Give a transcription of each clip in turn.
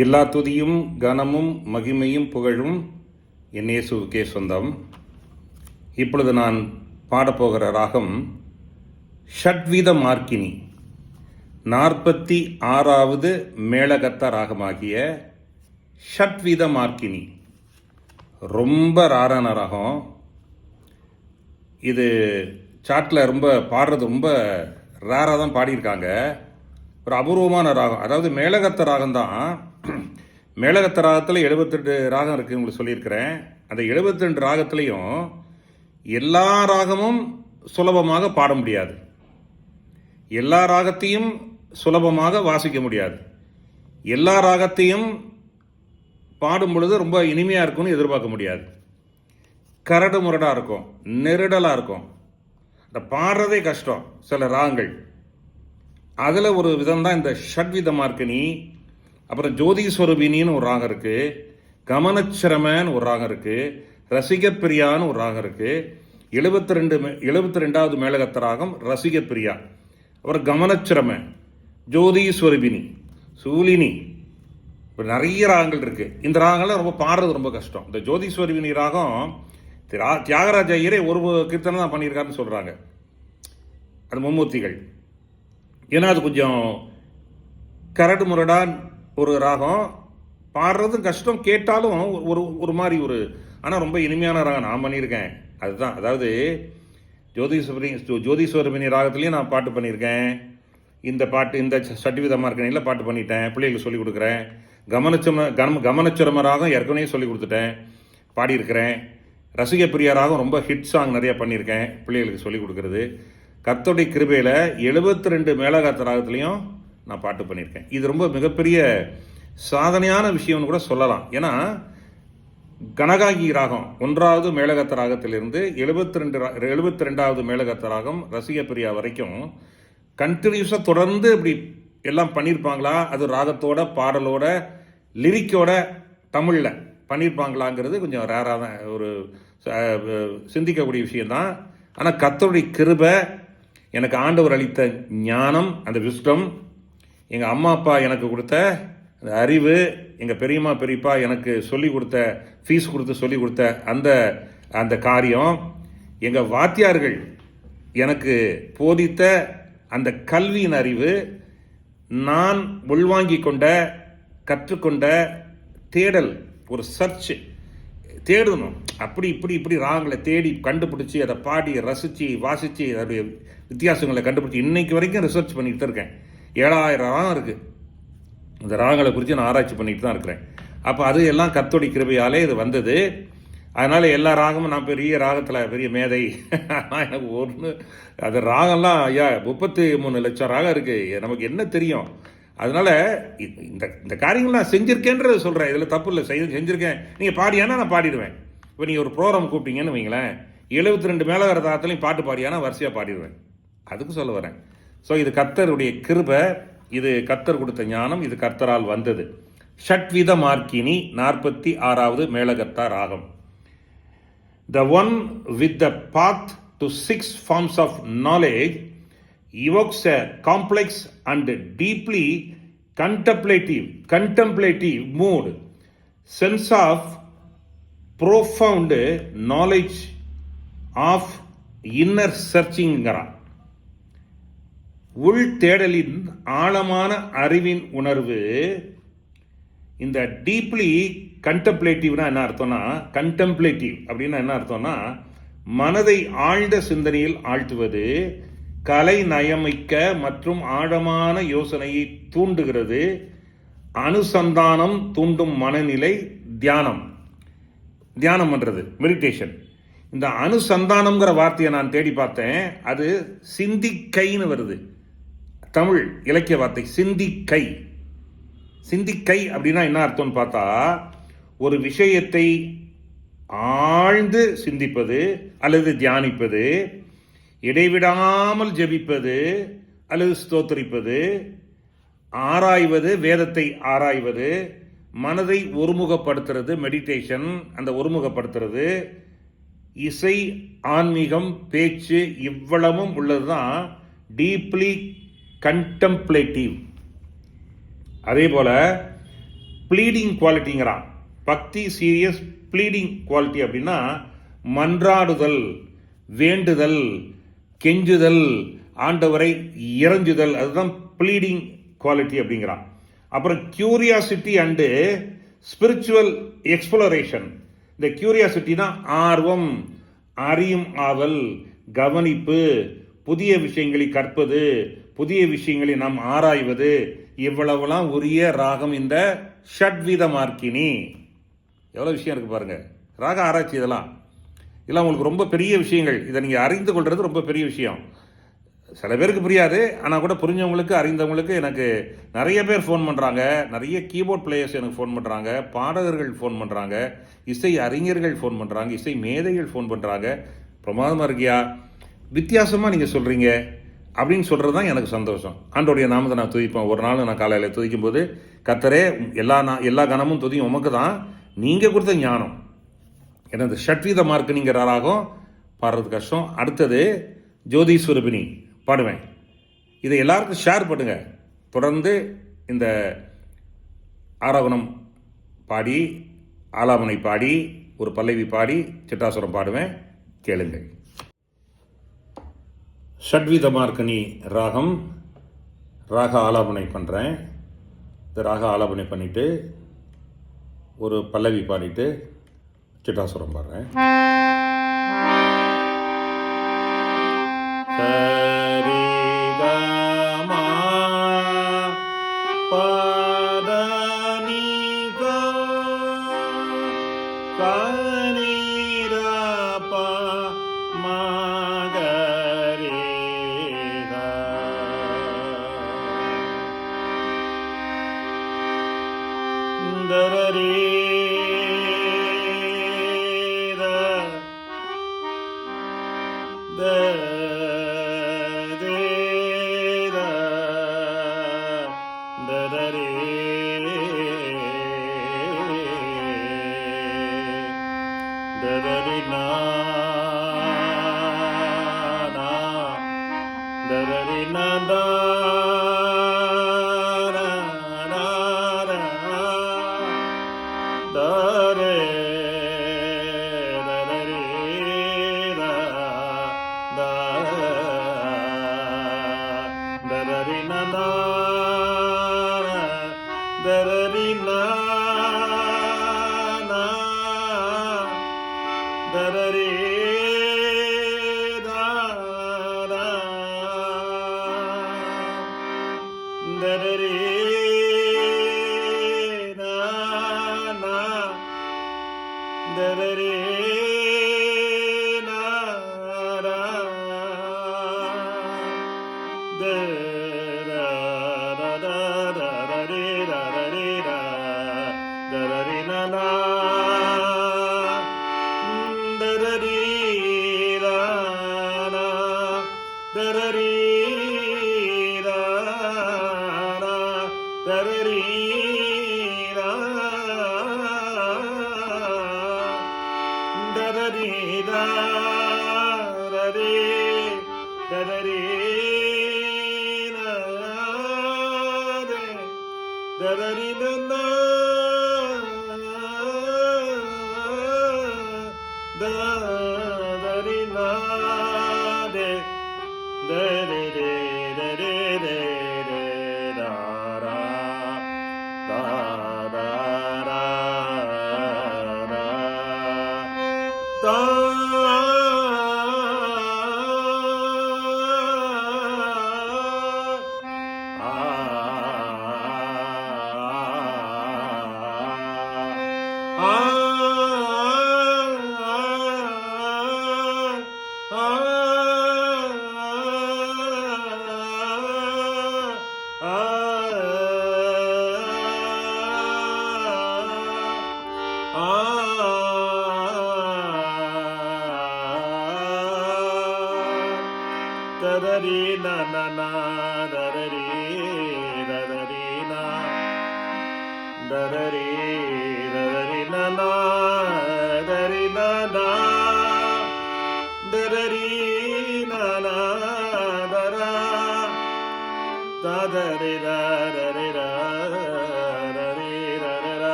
எல்லா துதியும் கனமும் மகிமையும் புகழும் என் இயேசுவுக்கே சொந்தம். இப்பொழுது நான் பாடப்போகிற ராகம் ஷட்வித மார்க்கினி, 46வது மேளகத்த ராகமாகிய ஷட்வித மார்க்கினி. ரொம்ப ராரான ராகம் இது. சாட்டில் ரொம்ப பாடுறது ரொம்ப ரேராக தான் பாடியிருக்காங்க. ஒரு அபூர்வமான ராகம், அதாவது மேளகத்த ராகம் தான். மேளகத்த ராகத்தில் 72 ராகம் இருக்குது உங்களுக்கு சொல்லியிருக்கிறேன். அந்த 72 ராகத்துலேயும் எல்லா ராகமும் சுலபமாக பாட முடியாது, எல்லா ராகத்தையும் சுலபமாக வாசிக்க முடியாது, எல்லா ராகத்தையும் பாடும் பொழுது ரொம்ப இனிமையாக இருக்கும்னு எதிர்பார்க்க முடியாது. கரடு முரடாக இருக்கும், நெருடலாக இருக்கும், இந்த பாடுறதே கஷ்டம் சில ராகங்கள். அதில் ஒரு விதம் தான் இந்த ஷட்வித மார்க்கினி. அப்புறம் ஜோதிஸ்வரூபினின்னு ஒரு ராகம் இருக்குது, கமனச்சிரமன்னு ஒரு ராகம் இருக்குது, ரசிகப்பிரியான்னு ஒரு ராகம் இருக்குது. 72வது மேளகத்த ராகம் ரசிகப்பிரியா. அப்புறம் கமனச்சிரம, ஜோதிஸ்வரூபினி, சூலினி, இப்போ நிறைய ராகங்கள் இருக்குது. இந்த ராகங்கள்லாம் ரொம்ப பாடுறது ரொம்ப கஷ்டம். இந்த ஜோதிஸ்வரூபினி ராகம் தியாகராஜ ஐயரே ஒரு கீர்த்தனை தான் பண்ணியிருக்காருன்னு சொல்கிறாங்க, அது மும்மூர்த்திகள். ஏன்னா அது கொஞ்சம் கரடு முரடான் ஒரு ராகம், பாடுறதும் கஷ்டம், கேட்டாலும் ஒரு மாதிரி ஆனால் ரொம்ப இனிமையான ராகம் நான் பண்ணியிருக்கேன். அதுதான், அதாவது ஜோதிஸ்வரூபினி ராகத்துலேயும் நான் பாட்டு பண்ணியிருக்கேன். இந்த ஷட்வித மார்க்கினியில் பாட்டு பண்ணிட்டேன், பிள்ளைகளுக்கு சொல்லிக் கொடுக்குறேன். கமனச்சிரம ராகம் ஏற்கனவே சொல்லிக் கொடுத்துட்டேன், பாடியிருக்கிறேன். ரசிகப்பிரியா ராகம் ரொம்ப ஹிட் சாங் நிறையா பண்ணியிருக்கேன், பிள்ளைகளுக்கு சொல்லிக் கொடுக்குறது. கர்த்தருடைய கிருபையில் 72 மேளகத்த ராகத்துலேயும் நான் பாட்டு பண்ணியிருக்கேன். இது ரொம்ப மிகப்பெரிய சாதனையான விஷயம்னு கூட சொல்லலாம். ஏன்னா கனகாங்கி ராகம் 1வது மேளகத்த ராகத்திலிருந்து 72வது மேளகத்த ராகம் ரசிகப்பிரியா வரைக்கும் கண்டினியூஸாக தொடர்ந்து இப்படி எல்லாம் பண்ணியிருப்பாங்களா, அது ராகத்தோட பாடலோட லிரிக்கோட தமிழில் பண்ணியிருப்பாங்களாங்கிறது கொஞ்சம் ரேராக தான், ஒரு சிந்திக்கக்கூடிய விஷயந்தான். ஆனால் கர்த்தருடைய கிருபை, எனக்கு ஆண்டவர் அளித்த ஞானம், அந்த விஸ்டம், எங்கள் அம்மா அப்பா எனக்கு கொடுத்த அந்த அறிவு, எங்கள் பெரியம்மா பெரியப்பா எனக்கு சொல்லிக் கொடுத்த, ஃபீஸ் கொடுத்து சொல்லிக் கொடுத்த அந்த காரியம், எங்கள் வாத்தியார்கள் எனக்கு போதித்த அந்த கல்வியின் அறிவு, நான் உள்வாங்கி கொண்ட கற்றுக்கொண்ட தேடல், ஒரு சர்ச், தேடணும், அப்படி இப்படி ராகங்களை தேடி கண்டுபிடிச்சி அதை பாடி ரசித்து வாசித்து அதோடைய வித்தியாசங்களை கண்டுபிடிச்சி இன்னைக்கு வரைக்கும் ரிசர்ச் பண்ணிட்டு தான் இருக்கேன். 7000 ராகம் இருக்குது. இந்த ராகங்களை குறித்து நான் ஆராய்ச்சி பண்ணிட்டு தான் இருக்கிறேன். அப்போ அது எல்லாம் கர்த்தருடைய கிருபையாலே இது வந்தது. அதனால் எல்லா ராகமும் நான் பெரிய ராகத்தில் பெரிய மேதை எனக்கு அது ராகம்லாம் 33 லட்சம் ராகம் இருக்குது, நமக்கு என்ன தெரியும். அதனால இந்த காரியங்கள் நான் செஞ்சுருக்கேன்றது சொல்கிறேன், இதில் தப்பு இல்லை, செஞ்சுருக்கேன். நீங்கள் பாடியானா நான் பாடிடுவேன். இப்போ நீங்கள் ஒரு ப்ரோக்ராம் கூப்பிட்டீங்கன்னு வைங்களேன், 72 மேளகத்த ராகத்துலையும் பாட்டு பாடியானா வரிசையாக பாடிடுவேன், அதுக்கு சொல்ல வரேன். ஸோ இது கர்த்தருடைய கிருபை, இது கர்த்தர் கொடுத்த ஞானம், இது கர்த்தரால் வந்தது. ஷட்வித மார்க்கினி 46வது மேளகத்த ராகம். The one with the path to 6 forms of knowledge evokes a complex and deeply contemplative mood, sense of profound knowledge of inner searching. உள் தேடலின் ஆழமான அறிவின் உணர்வு. இந்த டீப்லி கண்டெம்ப்ளேட்டிவ்னா என்ன அர்த்தம்னா, கண்டெம்ப்ளேட்டிவ் அப்படின்னா என்ன அர்த்தம்னா, மனதை ஆழ்ந்த சிந்தனையில் ஆழ்த்துவது, கலை நயமிக்க மற்றும் ஆழமான யோசனையை தூண்டுகிறது, அனுசந்தானம் தூண்டும் மனநிலை, தியானம் பண்ணுறது, மெடிடேஷன். இந்த அனுசந்தானம்ங்கிற வார்த்தையை நான் தேடி பார்த்தேன், அது சிந்திக்கைன்னு வருது, தமிழ் இலக்கிய வார்த்தை சிந்திக்கை. சிந்திக்கை அப்படின்னா என்ன அர்த்தம்னு பார்த்தா, ஒரு விஷயத்தை ஆழ்ந்து சிந்திப்பது அல்லது தியானிப்பது, இடைவிடாமல் ஜெபிப்பது அல்லது ஸ்தோத்திரிப்பது, ஆராய்வது, வேதத்தை ஆராய்வது, மனதை ஒருமுகப்படுத்துறது, மெடிடேஷன், அந்த ஒருமுகப்படுத்துறது, இசை, ஆன்மீகம், பேச்சு, இவ்வளவும் உள்ளது தான் டீப்லி கண்டெம்ப்ளேட்டிவ். அதே போல ப்ளீடிங் குவாலிட்டிங்கிறான். பக்தி சீரியஸ் ப்ளீடிங் குவாலிட்டி அப்படின்னா மன்றாடுதல், வேண்டுதல், கெஞ்சுதல், ஆண்டவரை இறைஞ்சுதல், அதுதான் ப்ளீடிங் குவாலிட்டி அப்படிங்கிறான். அப்புறம் கியூரியாசிட்டி அண்டு ஸ்பிரிச்சுவல் எக்ஸ்ப்ளோரேஷன். இந்த கியூரியாசிட்டினா ஆர்வம், அறியும் ஆவல், கவனிப்பு, புதிய விஷயங்களை கற்பது, புதிய விஷயங்களை நாம் ஆராய்வது, இவ்வளவுலாம் உரிய ராகம் இந்த ஷட்வித மார்க்கினி. எவ்வளோ விஷயம் இருக்குது பாருங்கள். ராக ஆராய்ச்சி இதெல்லாம் உங்களுக்கு ரொம்ப பெரிய விஷயங்கள். இதை நீங்கள் அறிந்து கொள்வது ரொம்ப பெரிய விஷயம். சில பேருக்கு புரியாது, ஆனால் கூட புரிஞ்சவங்களுக்கு, அறிந்தவங்களுக்கு எனக்கு நிறைய பேர் ஃபோன் பண்ணுறாங்க. நிறைய கீபோர்ட் பிளேயர்ஸ் எனக்கு ஃபோன் பண்ணுறாங்க, பாடகர்கள் ஃபோன் பண்ணுறாங்க, இசை அறிஞர்கள் ஃபோன் பண்ணுறாங்க, இசை மேதைகள் ஃபோன் பண்ணுறாங்க. பிரமாதமாக இருக்கியா, வித்தியாசமாக நீங்கள் சொல்கிறீங்க அப்படின்னு சொல்கிறது தான் எனக்கு சந்தோஷம். ஆண்டோடைய நாமத்தை நான் துதிப்பேன். ஒரு நாள் நான் காலையில் துதிக்கும் போது, கர்த்தரே எல்லா கணமும் துதியும் உமக்கு தான், நீங்கள் கொடுத்த ஞானம். ஏன்னா இந்த ஷட்வித மார்க்கனிங்கிற ராகம் பாடுறது கஷ்டம். அடுத்தது ஜோதிஸ்வரூபிணி பாடுவேன். இதை எல்லாருக்கும் ஷேர் பண்ணுங்க. தொடர்ந்து இந்த ஆரோகணம் பாடி, ஆலாபனை பாடி, ஒரு பல்லவி பாடி, சிட்டாசுரம் பாடுவேன், கேளுங்கள். ஷட்வித மார்க்கனி ராகம், ராக ஆலாபனை பண்ணுறேன். இந்த ராக ஆலாபனை பண்ணிவிட்டு ஒரு பல்லவி பாடிட்டு சிட்டாசுரம் பாடுறேன்.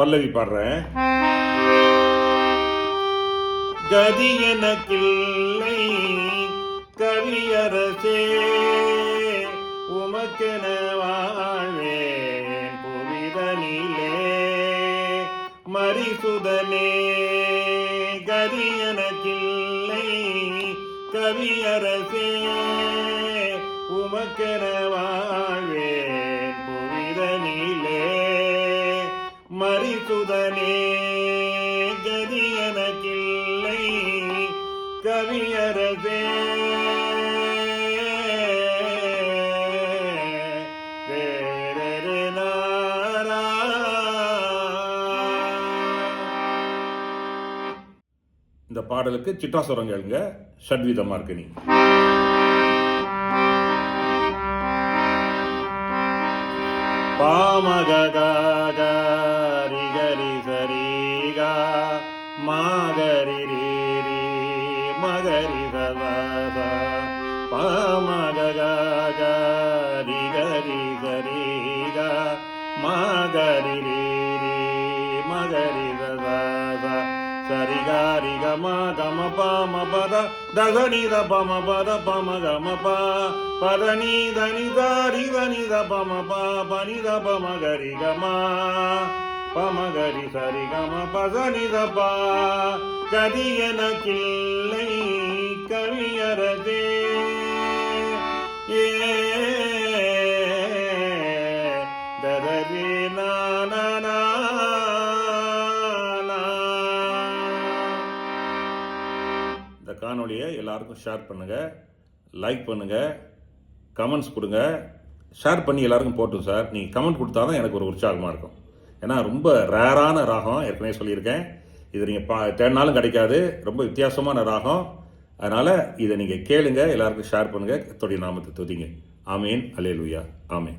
பல்லவி பாடுறேன். கதி எனக்கில்லை கவியரசே, உமக்கென வாழ்வேன் புவிதனிலே. மரிசுதனே கதி எனக்கில்லை கவியரசே, உமக்கென வாழ்வேன் புவிதனிலே. மரிசுதனே கதி எனக்கில்லை கவியரசே, இந்த பாடலுக்கு சிட்டாசுரம் கேளுங்க, ஷட்வித மார்க்கனி. பாமகரி கரி சரிகா மாகரி ரீரி மகரி சதா. பாமகரி கரி சரிகா மாகரி ரீரி மகரி சதா. சரிகாரி கம கம பம பத தகனி த பம பத பம கம ப பதனி தனி தாரி தனி த பம ப பனி த பம கரி கம பம கரி சரி கம பதனி த ப. கதி எனக்கில்லை கவியரசே, ஏ ததரி நானா. இந்த காணொலியை எல்லாருக்கும் ஷேர் பண்ணுங்கள், லைக் பண்ணுங்கள், கமெண்ட்ஸ் கொடுங்க. ஷேர் பண்ணி எல்லாருக்கும் போட்டும் சார். நீங்கள் கமெண்ட் கொடுத்தா தான் எனக்கு ஒரு உற்சாகமாக இருக்கும். ஏன்னா ரொம்ப ரேரான ராகம், ஏற்கனவே சொல்லியிருக்கேன். இது நீங்கள் தேடினாலும் கிடைக்காது, ரொம்ப வித்தியாசமான ராகம். அதனால் இதை நீங்கள் கேளுங்க, எல்லாருக்கும் ஷேர் பண்ணுங்கள், கர்த்தருடைய நாமத்தை துதிங்க. ஆமேன், அல்லேலூயா, ஆமேன்.